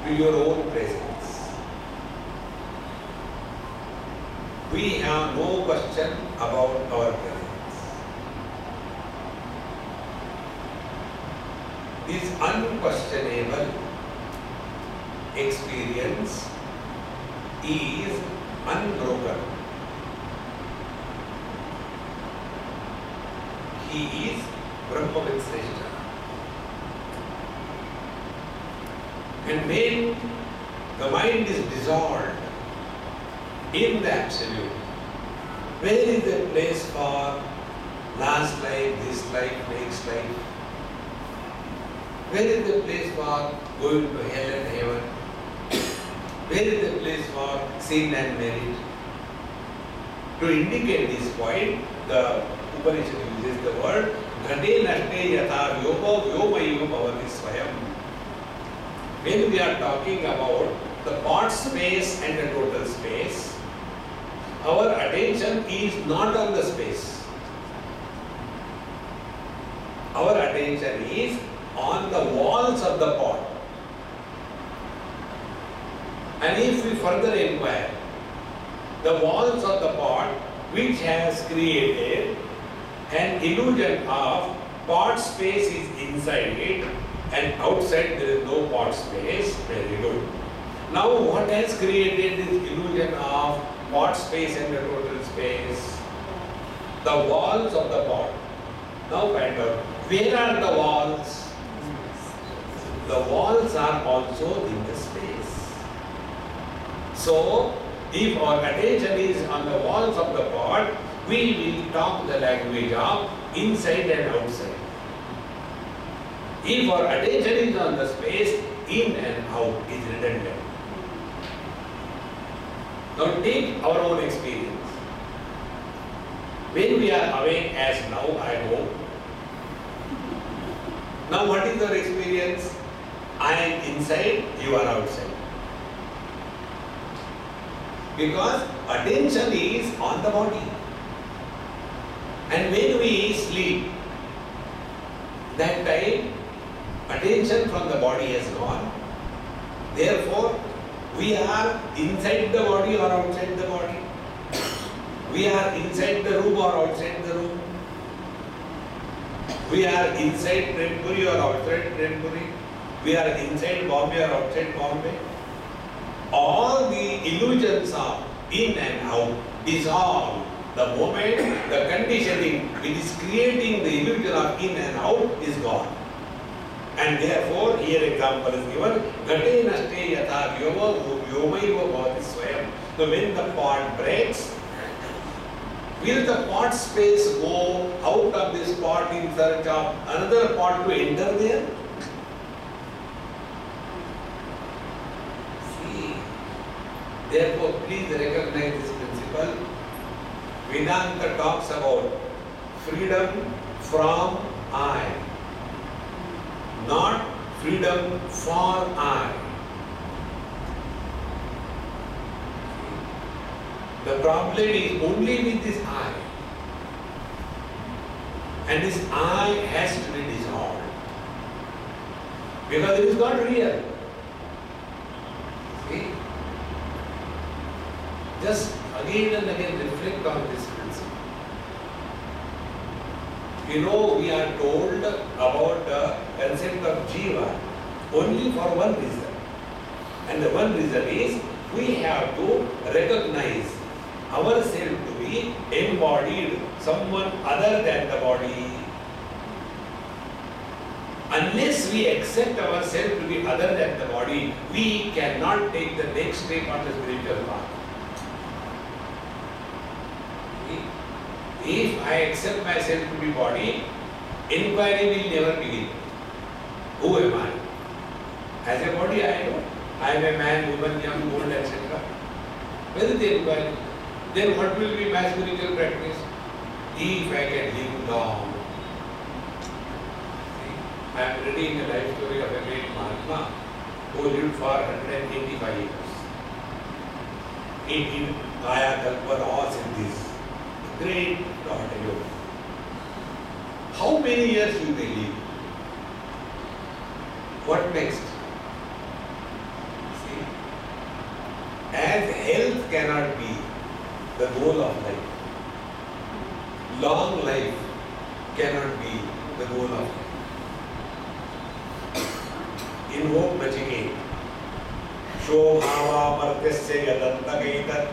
to your own presence. We have no question about our presence. This unquestionable experience is unbroken. he is Brahmavid Sreshta. And when the mind is dissolved in the Absolute, where is the place for last life, this life, next life? Where is the place for going to hell and heaven? Where is the place for sin and merit? To indicate this point, the Upanishad uses the word Ghate Nashte Yatha Vyopa Vyomayuva Bhavati Swayam. When we are talking about the part space and the total space, our attention is not on the space. Our attention is on the walls of the pot. And if we further inquire, the walls of the pot which has created an illusion of pot space is inside it and outside there is no pot space, very good. Now what has created this illusion of pot space and the total space? The walls of the pot. Now find out, where are the walls? The walls are also in the space. So, if our attention is on the walls of the pot, we will talk the language of inside and outside. If our attention is on the space, in and out is redundant. Now take our own experience. When we are awake as now at home, now what is our experience? I am inside, you are outside. Because attention is on the body. And when we sleep, that time attention from the body has gone. Therefore, we are inside the body or outside the body. We are inside the room or outside the room. We are inside Prem Puri or outside Prem Puri. We are inside Bombay or outside Bombay. All the illusions of in and out dissolve the moment the conditioning which is creating the illusion of in and out is gone. And therefore, here example is given, Ghate Nashte Yatha Vyomayuva Bhavati Swayam. So when the pot breaks, will the pot space go out of this pot in search of another pot to enter there? See, therefore please recognize this principle. Vedanta talks about freedom from I, not freedom for I. The problem is only with this I. And this I has to be dissolved. Because it is not real. See? Just again and again reflect on this principle. You know, we are told about the concept of Jiva only for one reason. And the one reason is we have to recognize ourselves to be embodied, someone other than the body. Unless we accept ourselves to be other than the body, we cannot take the next step on the spiritual path. If I accept myself to be body, inquiry will never begin. Who am I? As a body I know. I am a man, woman, young, old, etc. Where is the inquiry? Then what will be my spiritual practice? If I can live long. I am reading the life story of a great Mahatma who lived for 185 years. He did Kaya Kalpa all siddhis. Great Lord Yoga. How many years you may live? What next? See? As health cannot be the goal of life, long life cannot be the goal of life. Invoke Nachiket. Shobhava martyasya yadantagaitat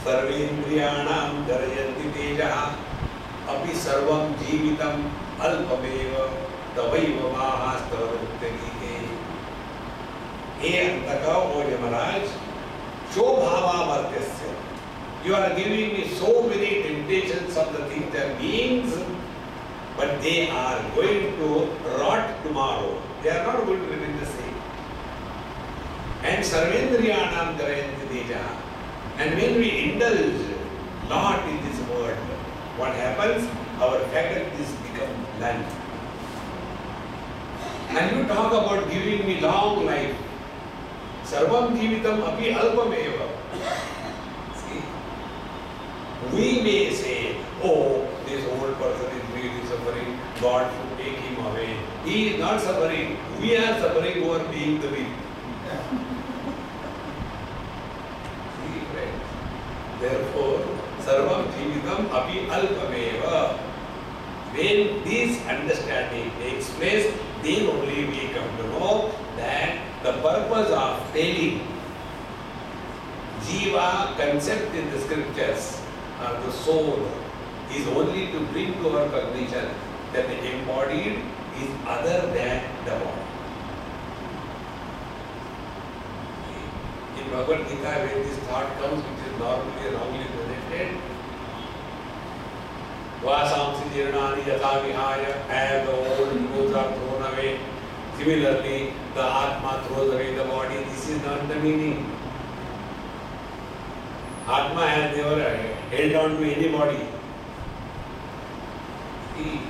sarvendriyanam darayanti tejaha अपि सर्वं जीवितम् अल्पमेव तवैव माहास्तवरुक्तगीते। हे अंतका, O Yamaraj, Shobhavavartyasya. You are giving me so many temptations of the things that beings, but they are going to rot tomorrow. They are not going to remain the same. And sarvendriyanam jarayanti deja. And when we indulge lot in this world, what happens? Our faculties become blunt. And you talk about giving me long life. Sarvam jivitam api alpameva. See? We may say, oh, this old person is really suffering, God should take him away. He is not suffering. We are suffering who are being the weak. See, friends? Therefore, sarvam jivitam api alpameva. When this understanding takes place, then only we come to know that the purpose of telling Jiva concept in the scriptures or the soul is only to bring to our cognition that the embodied is other than the body. In Bhagavad Gita, when this thought comes, which is normally wrongly presented, Vasamsi jirnani yatha vihaya, as the old clothes are thrown away, similarly the Atma throws away the body. This is not the meaning. Atma has never held on to any body. See,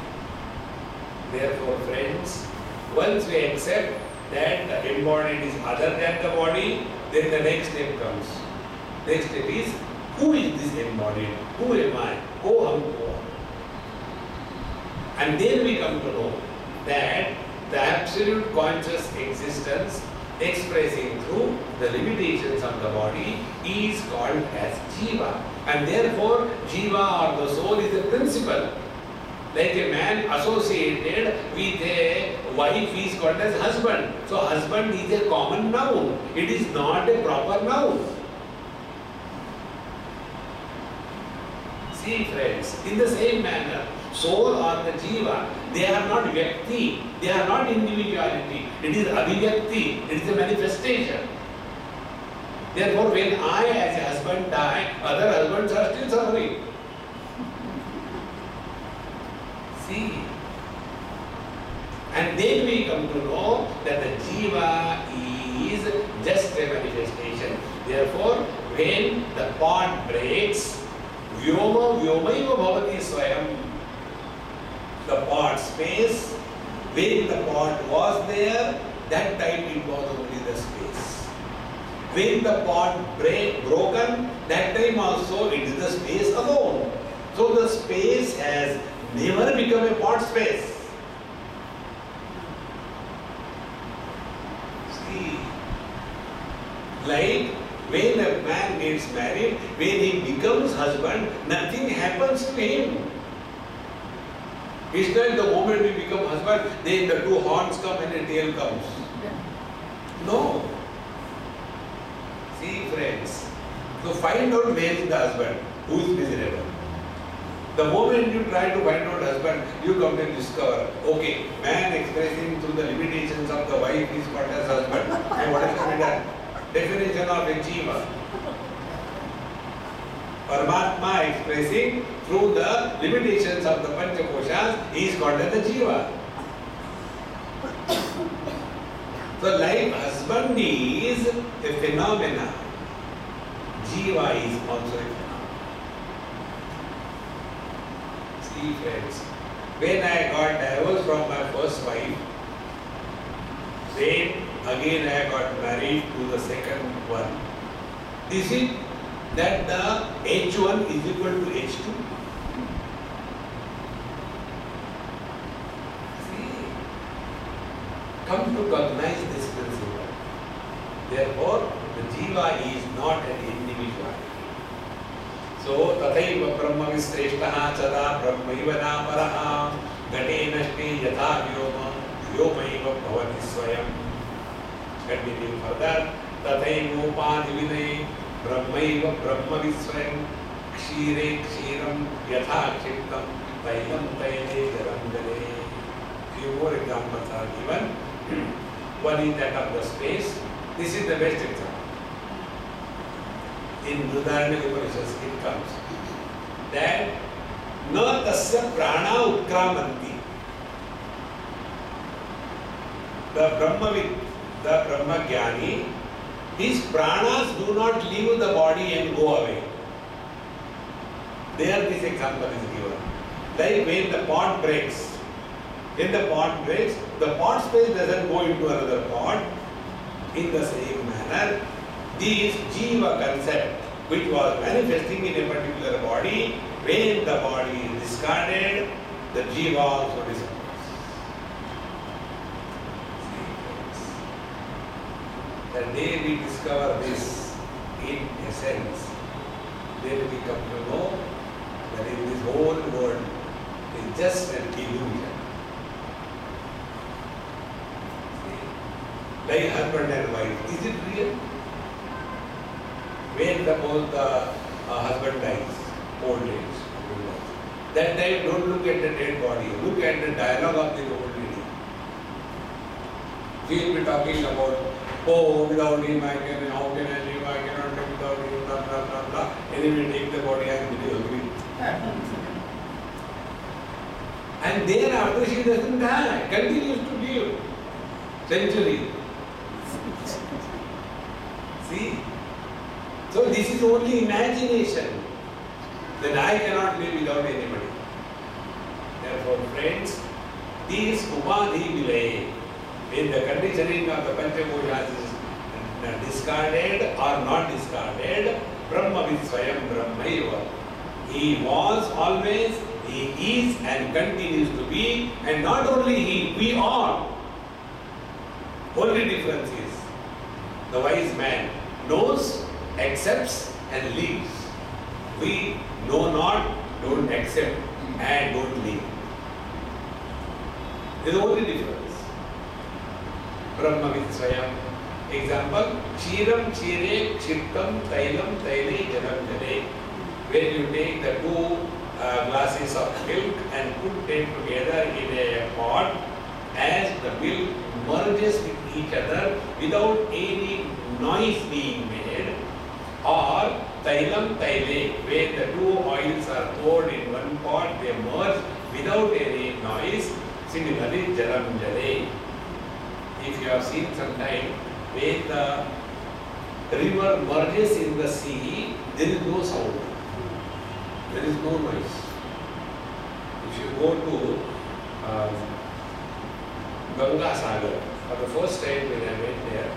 therefore, friends, once we accept that the embodied is other than the body, then the next step comes. Next step is, who is this embodied? Who am I? Ko hum ko. And then we come to know that the absolute conscious existence expressing through the limitations of the body is called as Jiva. And therefore, Jiva or the soul is a principle. Like a man associated with a wife is called as husband. So husband is a common noun. It is not a proper noun. See, friends, in the same manner, soul or the Jiva, they are not Vyakti, they are not individuality. It is Abhivyakti, it is a manifestation. Therefore, when I as a husband die, other husbands are still suffering. See? And then we come to know that the Jiva is just a manifestation. Therefore, when the pot breaks, Vyoma Vyomaiva Bhavati Swayam. The pot space, when the pot was there, that time it was only the space. When the pot broken, that time also it is the space alone. So the space has never become a pot space. See, like when a man gets married, when he becomes husband, nothing happens to him. It's not the moment we become husband, then the two horns come and a tail comes. No. See, friends, so find out where is the husband, who is miserable. The moment you try to find out husband, you come to discover, okay, man expressing through the limitations of the wife is called as husband. And what is to be done? Definition of a Jiva. Paramatma expressing through the limitations of the Panchakoshas is called as the Jiva. So like husband is a phenomena, Jiva is also a phenomena. See, friends, when I got divorced from my first wife, then again I got married to the second one. Is it that the H1 is equal to H2? See, come to recognize this principle. Therefore, the Jiva is not an individual. So, tathaiva brahma visreshtaha chada brahmaiva na paraha gate nashte yatha vyoma vyomaiva bhavati swayam. Continue further. Tathaiva upadivide brahmaiva brahma viswayam Kshire kshiram yatha kshiptam tailam taile jalam jale. Few more examples are given. One is that of the space. This is the best example. In Upanishad it comes that na tasya prana utkramanti. The Brahmavid, the Brahmagyani, his pranas do not leave the body and go away. There this example is given. Like when the pot breaks. When the pot breaks, the pot space doesn't go into another pot. In the same manner, this jiva concept, which was manifesting in a particular body, when the body is discarded, the jiva also disappears. The day we discover this in essence, then we come to know that in this whole world is just an illusion. Like husband and wife, is it real? When suppose the husband dies, old age, that time don't look at the dead body, look at the dialogue of the old lady. She will be talking about, oh, without him I can, how can I live, I cannot live without him, blah, blah, blah, blah. Anyway, take the body, I am very hungry. And thereafter she doesn't die, continues to live. Centuries. See? So this is only imagination. Then I cannot live without anybody. Therefore, friends, these upadhi vilay, when the conditioning of the Panchakoshas is discarded or not discarded, Brahma Vitsvayam Brahmaiva. He was always, he is and continues to be, and not only he, we all. Only difference is, the wise man knows, accepts and leaves. We know not, don't accept and don't leave. This is the only difference. Brahma Vitsvayam. Example, Kshiram Kshire Kshiptam Tailam Taile Jalam Jale. When you take the two glasses of milk and put them together in a pot, as the milk merges with each other without any noise being made, or Tailam Taile, where the two oils are poured in one pot, they merge without any noise. Similarly, Jalam Jale. If you have seen sometime, when the river merges in the sea, there is no sound. There is no noise. If you go to Ganga Sagar, for the first time when I went there,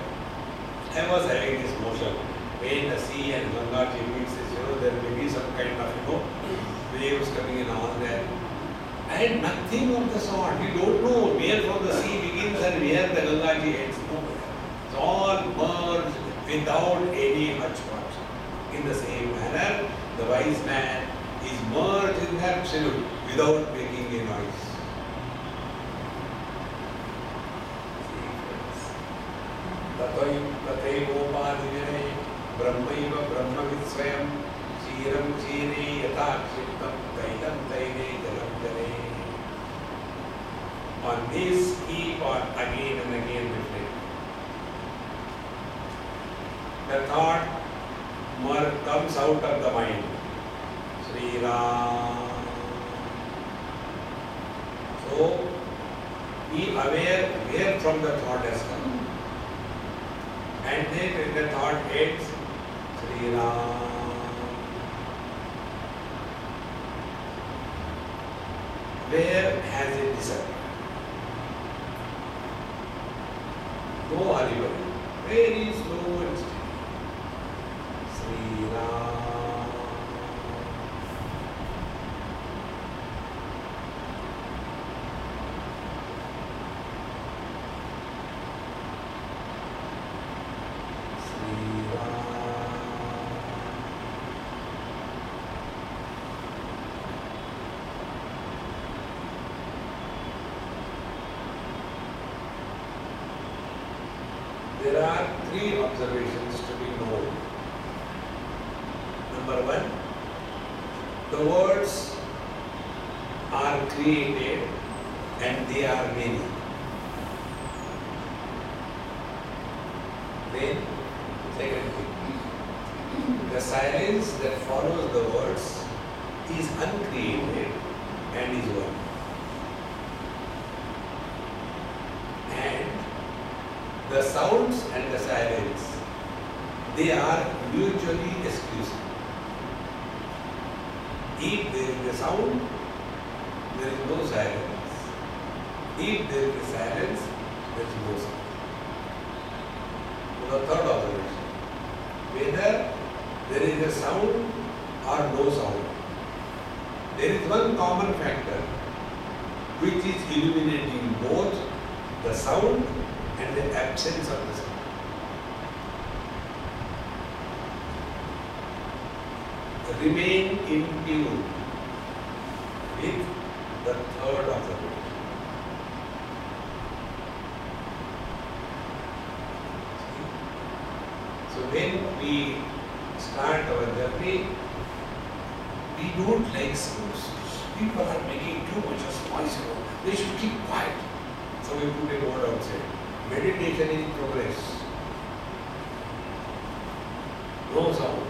I was having this motion. When the sea and Ganga meets, there may be some kind of, waves coming in all there. And nothing of the sort. We don't know where from the sea begins and where the Ganga ends. No. It's all merged without any hotspot. In the same manner, the wise man is merged in absolute without making a noise. Atmopanishad, Brahmaiva Brahmavitsvayam, Kshiram Kshire Yatha Kshiptam Tailam Taile Jalam Jale. On this, keep on again and again reflect. The thought comes out of the mind. Sri Ram. So, be aware where from the thought has come. And then when the thought ends, Sri Ram. Where has it disappeared? No hurry, very slow and steady. Sri Ram. Sri Ram. There are three observations to be known. Number one, words are created and they are many. Then, second thing, the silence that follows the words is uncreated and is one. And the sounds and the silence, they are mutually exclusive. If there is a sound, there is no silence. If there is a silence, there is no sound. The third observation, whether there is a sound or no sound, there is one common factor which is illuminating both the sound and the absence of the sound. Remain in tune with the third observation. So when we start our journey, we don't like sounds. People are making too much of noise. They should keep quiet. So we put a word outside. Meditation in progress. No sound.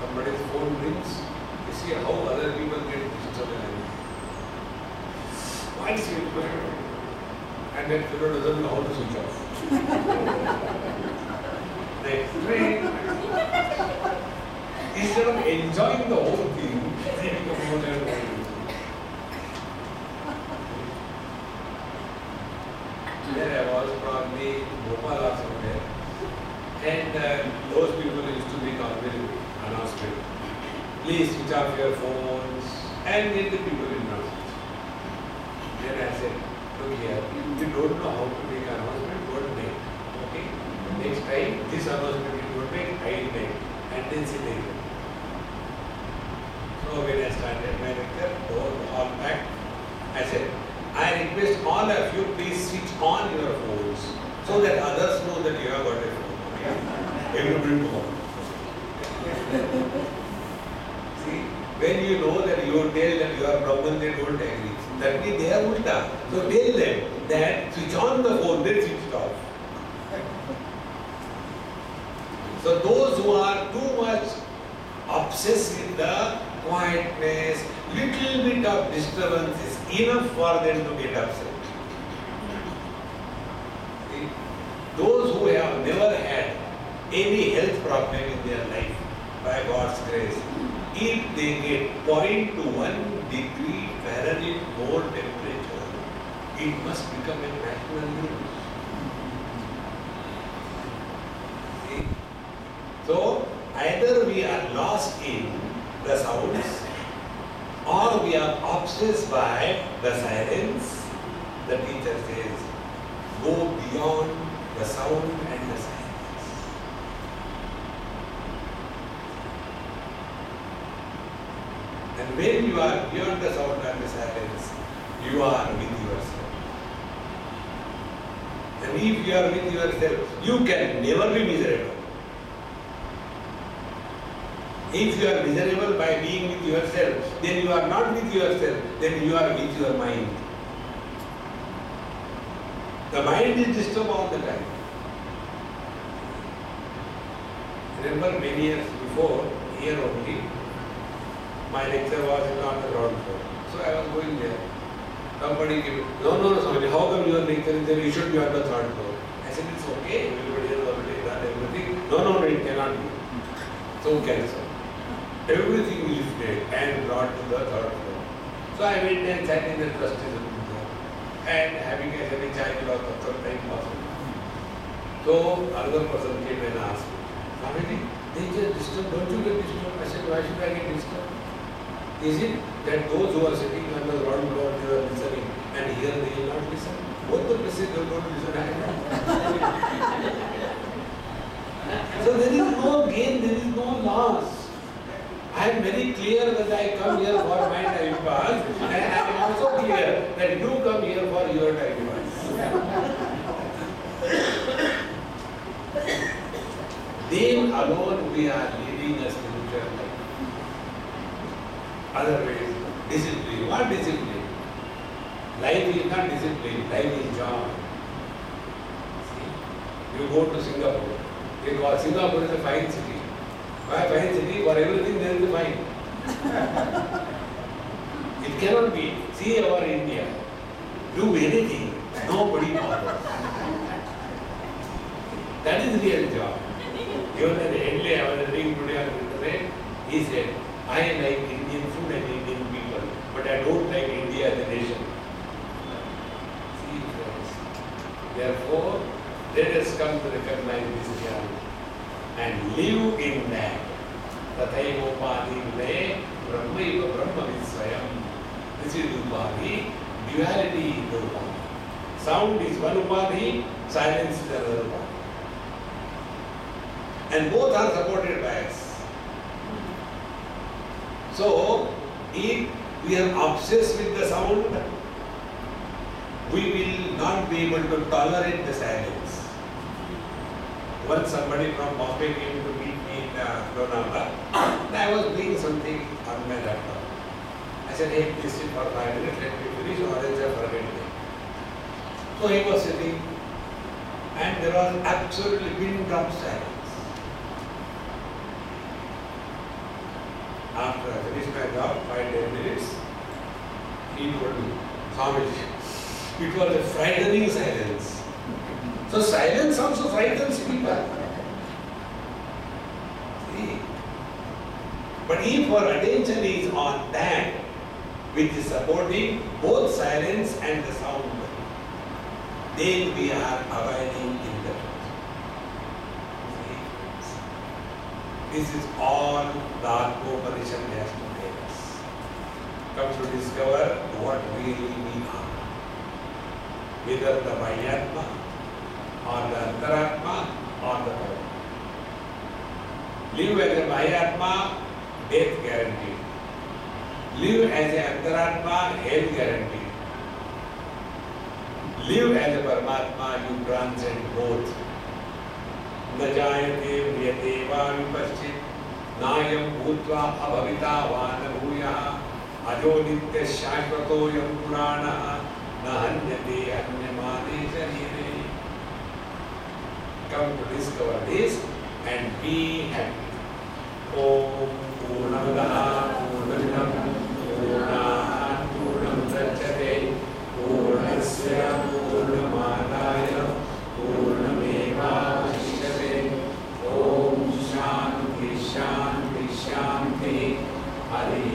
Somebody's phone rings. You see how other people get disturbed. Why is it? And that fellow doesn't know how to switch off. Next train. Instead of enjoying the whole thing, they become more and more. There I was probably Bhopal or somewhere, and those people used to make always announcement. Please switch off your phones, and then the people will not switch. Then I said, look here, if you don't know how to make announcement, don't make. Okay? Next time, this announcement you don't make, I will make. And then sit there. So when I started my lecture, all back, I said, I request all of you, please switch on your phones so that others know that you have got a phone. Okay? Everybody know. See, when you know that you tell that you are Brahman, they don't agree. That means they are ulta. So tell them that switch on the phone, then switch it off. So those who are too much obsessed with the quietness, little bit of disturbance is enough for them to get upset. See? Those who have never had any health problem in their life, by God's grace, if they get 0.1 degree Fahrenheit more temperature, it must become a national news. See? So, either we are lost in the sounds or we are obsessed by the silence. The teacher says, go beyond the sound and the silence. And when you are beyond the sound and the silence, you are with yourself. And if you are with yourself, you can never be miserable. If you are miserable by being with yourself, then you are not with yourself, then you are with your mind. The mind is disturbed all the time. Remember many years before, here only, my lecture was on the ground floor. So I was going there. Somebody came, no, Swami, how come your lecture is there? You should be on the third floor. I said, it's okay, everybody has already done everything. No, it cannot be. So cancel. Everything is lifted and brought to the third floor. So I went and sat in the trustees room and having a chai without the third time possible. So another person came and asked me, Swamiji, they just disturb, don't you get disturbed? I said, why should I get disturbed? Is it that those who are sitting on the ground floor, they are listening, and here they will not listen? Both the places they don't listen. So there is no gain, there is no loss. I am very clear that I come here for my time pass, and I am also clear that you come here for your time pass. Then alone we are leading a spiritual life. Otherwise, discipline. What discipline? Life is not discipline, life is joy. See? You go to Singapore. They call Singapore is a fine city. Why fine city? For everything there is a fine. It cannot be. See our India. Do anything. Nobody bothers. That is real joy. Even the Henley, I was reading today, he said, I like Indian food and Indian people, but I don't like India as a nation. See, friends. Therefore, let us come to recognize this reality and live in that. Tathaiva upadi vile brahmaiva brahma visvayam. This is upadi. Duality is the upadi. Sound is one upadi, silence is another upadi. And both are supported by us. So, if we are obsessed with the sound, we will not be able to tolerate the silence. Once somebody from Bombay came to meet me in Lonavala, and I was doing something on my laptop. I said, hey, please sit for 5 minutes, let me finish, or else I forget it. So he was sitting, and there was absolutely pin drop silence. After I finished my job, 5-10 minutes, he told me, Swamiji, it was a frightening silence. So silence also frightens people. See? But if our attention is on that, which is supporting both silence and the sound, then we are abiding in the truth. This is all the Atmopanishad has to take us. Come to discover what really we are. Either the Vahyatma, or the Antaratma, or the Param. Live as a Vahyatma, death guaranteed. Live as a Antaratma, health guaranteed. Live as a Paramatma, you transcend both. न जायते म्रियते वा विपश्चित् नायं भूत्वा अभविता वा न भूयः अजो नित्य शाश्वतोऽयं पुराणः न हन्यते हन्यमाने शरीरे. Come to discover this and be happy. Om Purnamadaः Purnamidam Purnāt Purnamudachyate Purnasya Purnamadaya Purnamevavashishyate. Om Shanti Shanti Shanti. Hari